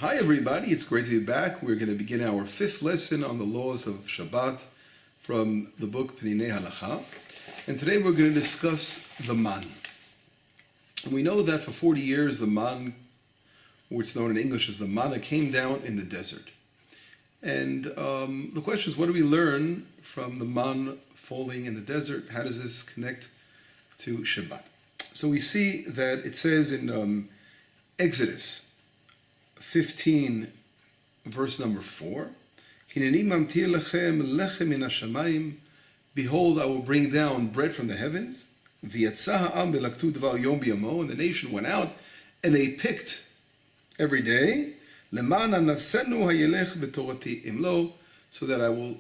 Hi everybody, it's great to be back. We're going to begin our fifth lesson on the laws of Shabbat from the book Peninei Halacha. And today we're going to discuss the man. And we know that for 40 years the man, which is known in English as the manna, came down in the desert. And the question is, what do we learn from the man falling in the desert? How does this connect to Shabbat? So we see that it says in Exodus 15, verse number 4, behold, I will bring down bread from the heavens, and the nation went out, and they picked every day, so that I will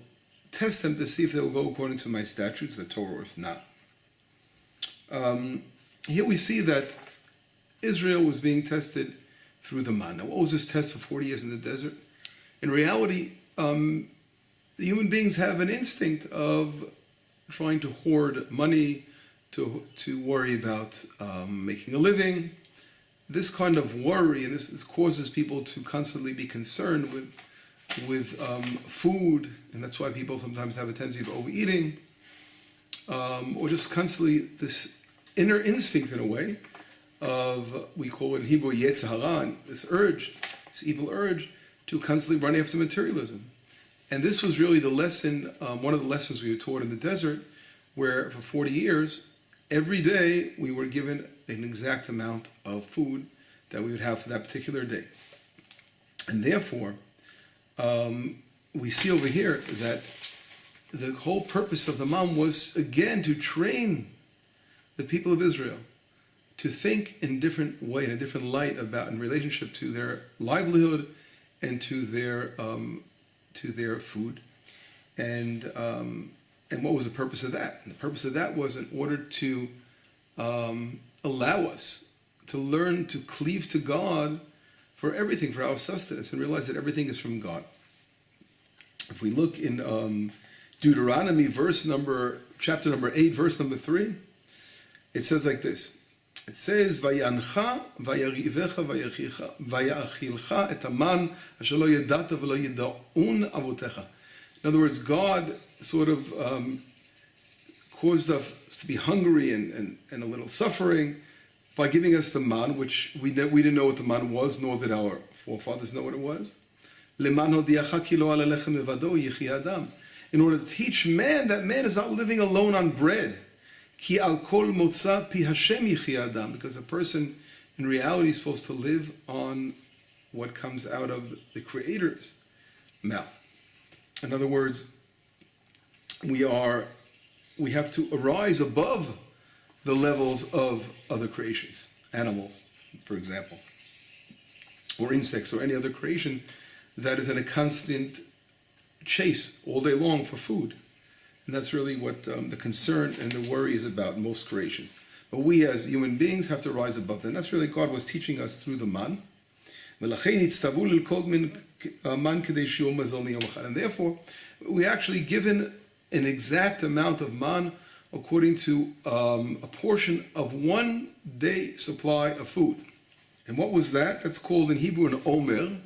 test them to see if they will go according to my statutes, the Torah, or if not. Here we see that Israel was being tested through the manna. What was this test for 40 years in the desert? In reality, the human beings have an instinct of trying to hoard money, to worry about making a living. This kind of worry, and this causes people to constantly be concerned with food, and that's why people sometimes have a tendency of overeating, or just constantly this inner instinct in a way of, we call it in Hebrew, Yetzer Hara, this urge, this evil urge, to constantly run after materialism. And this was really the lesson, one of the lessons we were taught in the desert, where for 40 years, every day we were given an exact amount of food that we would have for that particular day. And therefore, we see over here that the whole purpose of the man was, again, to train the people of Israel to think in a different way, in a different light about, in relationship to their livelihood and to their food. And what was the purpose of that? And the purpose of that was in order to allow us to learn to cleave to God for everything, for our sustenance, and realize that everything is from God. If we look in Deuteronomy, chapter number 8, verse number 3, it says like this. It says, "Vayancha, vayarivecha, vayachilcha et haman asher lo yadata v'lo yadaun avotecha." In other words, God sort of caused us to be hungry and a little suffering by giving us the man, which we didn't know what the man was, nor did our forefathers know what it was. In order to teach man that man is not living alone on bread. Because a person in reality is supposed to live on what comes out of the Creator's mouth. In other words, we have to arise above the levels of other creations, animals, for example, or insects, or any other creation that is in a constant chase all day long for food. And that's really what the concern and the worry is about in most creations. But we as human beings have to rise above them. That's really God was teaching us through the man. And therefore, we actually given an exact amount of man according to a portion of 1 day supply of food. And what was that? That's called in Hebrew an omer.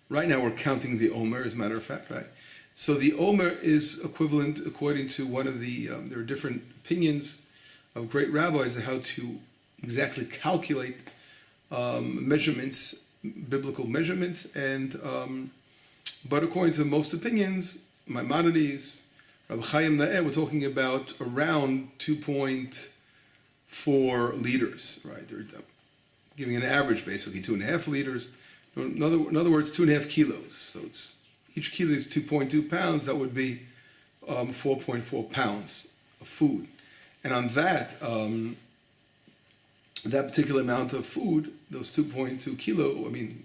Right now we're counting the omer, as a matter of fact, right? So the omer is equivalent, according to one of the, there are different opinions of great rabbis on how to exactly calculate measurements, biblical measurements, and but according to most opinions, Maimonides, Rabbi Chaim Na'eh, we're talking about around 2.4 liters, right? They're giving an average, basically 2.5 liters. In other words, 2.5 kilos. So each kilo is 2.2 pounds. That would be 4.4 pounds of food. And on that, that particular amount of food, those 2.2 kilo, something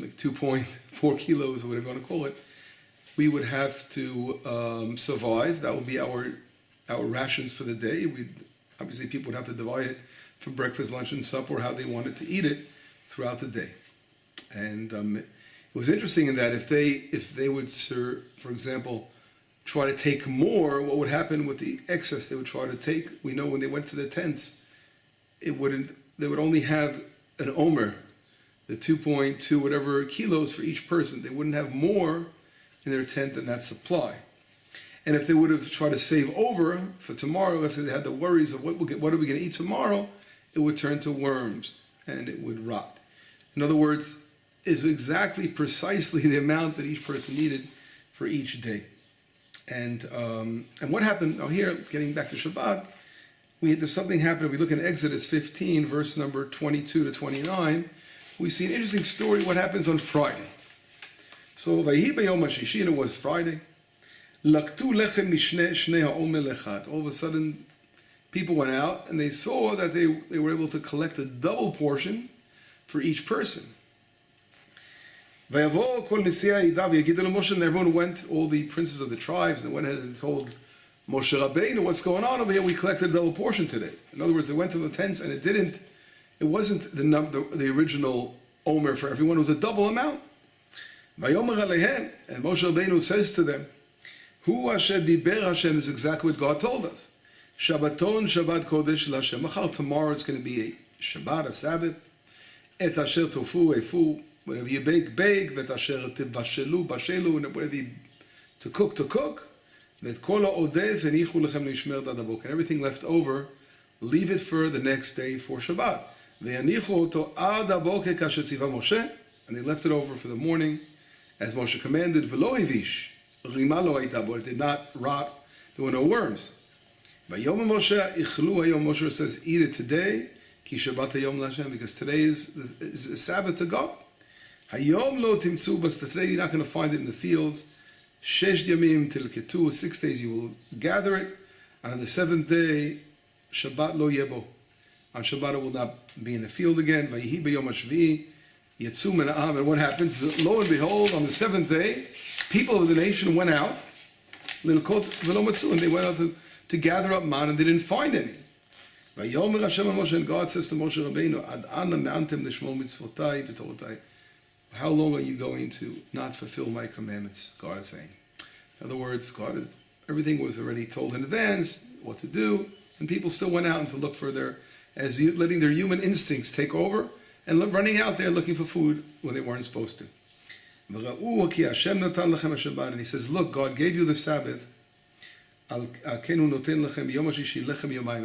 like 2.4 kilos, or whatever you want to call it, we would have to survive. That would be our rations for the day. Obviously, people would have to divide it for breakfast, lunch, and supper, or how they wanted to eat it throughout the day. And it was interesting in that if they would, for example, try to take more, what would happen with the excess they would try to take? We know when they went to the tents, they would only have an omer the 2.2 whatever kilos for each person. They wouldn't have more in their tent than that supply. And if they would have tried to save over for tomorrow, let's say they had the worries of what are we going to eat tomorrow, it would turn to worms and it would rot. In other words, it's exactly precisely the amount that each person needed for each day. And what happened, now here, getting back to Shabbat, there's something happened. If we look in Exodus 15, verse number 22 to 29, we see an interesting story, what happens on Friday. So, Vayhi b'yom hashishi, and it was Friday. Laktu lechem mishne shnei ha'omer lechad. All of a sudden, people went out and they saw that they were able to collect a double portion for each person. Vayavo kol nesiya yidav yagidu Moshe, and everyone went, all the princes of the tribes, and went ahead and told Moshe Rabbeinu, what's going on over here? We collected a double portion today. In other words, they went to the tents and it wasn't the original omer for everyone, it was a double amount. Vayomer alehem, and Moshe Rabbeinu says to them, Hu asher diber Hashem, is exactly what God told us. Shabbaton Shabbat Kodesh L'Hashem. Machal, tomorrow it's going to be a Shabbat, a Sabbath. Et asher tofu, efu, whatever you bake, vet asher tibashelu, bashelu, and whatever you to cook. Vet kol ha'odef enichu lechem leishmer ad habokar. Everything left over, leave it for the next day for Shabbat. Ve'anichu oto ad habokar kasher tziva Moshe, and they left it over for the morning, as Moshe commanded. V'lo hivish, rima lo hayta bo, it did not rot, there were no worms. Vayom Moshe ichlu hayom, Moshe says, eat it today, ki Shabbat hayom l'Hashem, because today is the Sabbath to God. Hayom lo timtzu, but today you're not going to find it in the fields. Shesh yamim tilketu, 6 days you will gather it, and on the 7th day, Shabbat lo yebo. On Shabbat it will not be in the field again. Vayihi b'yom hashvi'i, yetzu min ha'am, and what happens? Lo and behold, on the 7th day, people of the nation went out, lilkot v'lo matzu, and they went out to gather up man, and they didn't find any. Vayomer Hashem Moshe, and God says to Moshe Rabbeinu, Ad ana me'antem l'shmor mitzvotai v'torotai. How long are you going to not fulfill my commandments? God is saying. In other words, everything was already told in advance what to do, and people still went out to look for letting their human instincts take over, and running out there looking for food when they weren't supposed to. And he says, look, God gave you the Sabbath, and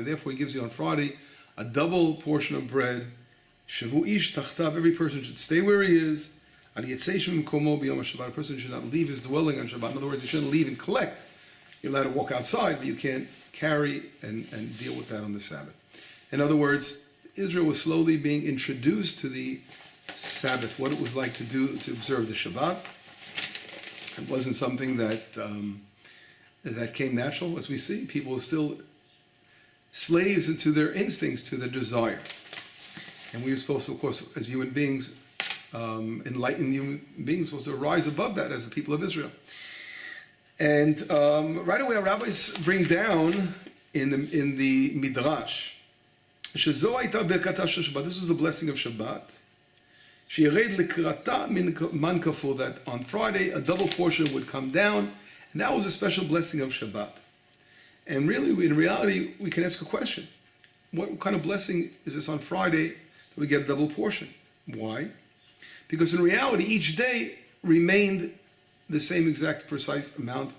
therefore he gives you on Friday a double portion of bread. Every person should stay where he is. A person should not leave his dwelling on Shabbat. In other words, he shouldn't leave and collect. You're allowed to walk outside, but you can't carry and deal with that on the Sabbath. In other words, Israel was slowly being introduced to the Sabbath, what it was like to observe the Shabbat. It wasn't something that came natural, as we see. People were still slaves to their instincts, to their desires. And we were supposed to, of course, as human beings, enlightened human beings, supposed to rise above that as the people of Israel. And right away, our rabbis bring down in the Midrash, this was the blessing of Shabbat. That on Friday, a double portion would come down, and that was a special blessing of Shabbat. And really, in reality, we can ask a question. What kind of blessing is this on Friday that we get a double portion? Why? Because in reality, each day remained the same exact precise amount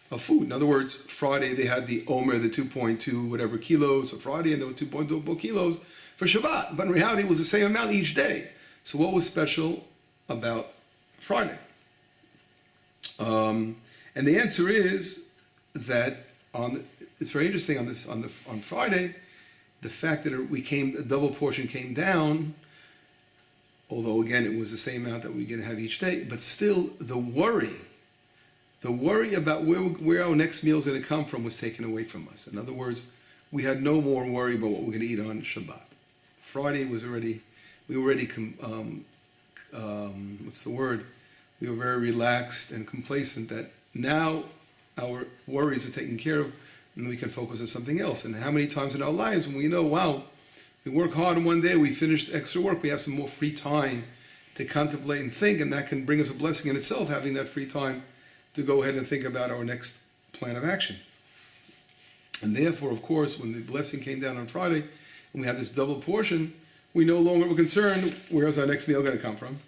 of food. In other words, Friday they had the Omer, the 2.2 whatever kilos of Friday, and there were 2.2 kilos for Shabbat. But in reality, it was the same amount each day. So what was special about Friday? And the answer is that it's very interesting on Friday, the fact that a double portion came down, although again it was the same amount that we're going to have each day, but still the worry about where our next meal is going to come from was taken away from us. In other words, we had no more worry about what we're going to eat on Shabbat. Friday we were already, what's the word? We were very relaxed and complacent that now our worries are taken care of and we can focus on something else. And how many times in our lives when we know, wow, we work hard and one day we finished extra work, we have some more free time to contemplate and think, and that can bring us a blessing in itself, having that free time to go ahead and think about our next plan of action. And therefore, of course, when the blessing came down on Friday, and we had this double portion, we no longer were concerned where's our next meal going to come from.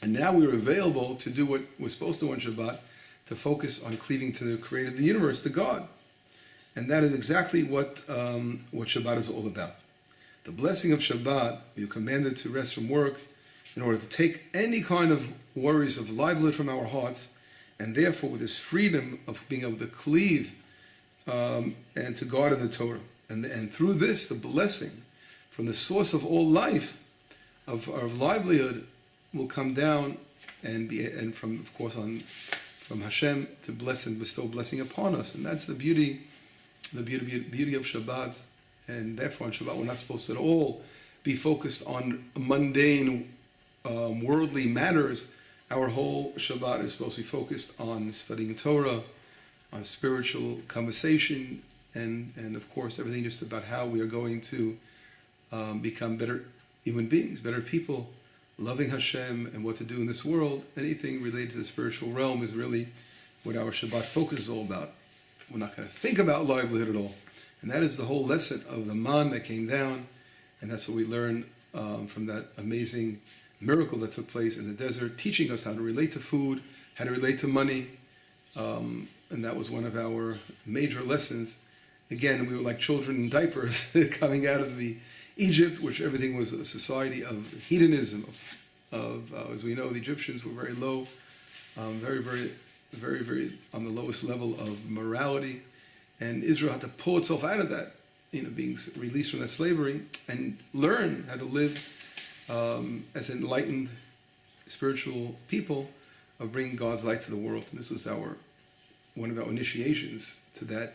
And now we were available to do what we're supposed to on Shabbat, to focus on cleaving to the creator of the universe, to God. And that is exactly what Shabbat is all about. The blessing of Shabbat, you're commanded to rest from work in order to take any kind of worries of livelihood from our hearts, and therefore with this freedom of being able to cleave and to God and the Torah. And through this, the blessing from the source of all life, of livelihood, will come down and from, of course, from Hashem to bless and bestow blessing upon us. And that's the beauty of Shabbat. And therefore on Shabbat we're not supposed to at all be focused on mundane, worldly matters. Our whole Shabbat is supposed to be focused on studying Torah, on spiritual conversation, and of course everything just about how we are going to become better human beings, better people, loving Hashem and what to do in this world. Anything related to the spiritual realm is really what our Shabbat focus is all about. We're not going to think about livelihood at all. And that is the whole lesson of the Manna that came down, and that's what we learn from that amazing miracle that took place in the desert, teaching us how to relate to food, how to relate to money, and that was one of our major lessons. Again, we were like children in diapers coming out of Egypt, which everything was a society of hedonism, as we know, the Egyptians were very low, very on the lowest level of morality, and Israel had to pull itself out of that, being released from that slavery, and learn how to live as enlightened spiritual people of bringing God's light to the world. And this was one of our initiations to that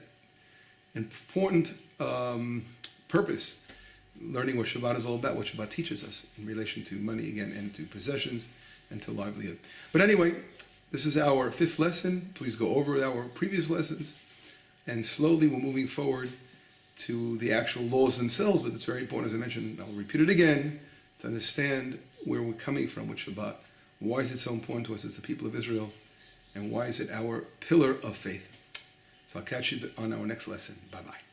important purpose, learning what Shabbat is all about, what Shabbat teaches us in relation to money again, and to possessions, and to livelihood. But anyway, this is our 5th lesson. Please go over our previous lessons, and slowly we're moving forward to the actual laws themselves, but it's very important, as I mentioned, I'll repeat it again, to understand where we're coming from with Shabbat. Why is it so important to us as the people of Israel, and why is it our pillar of faith? So I'll catch you on our next lesson. Bye-bye.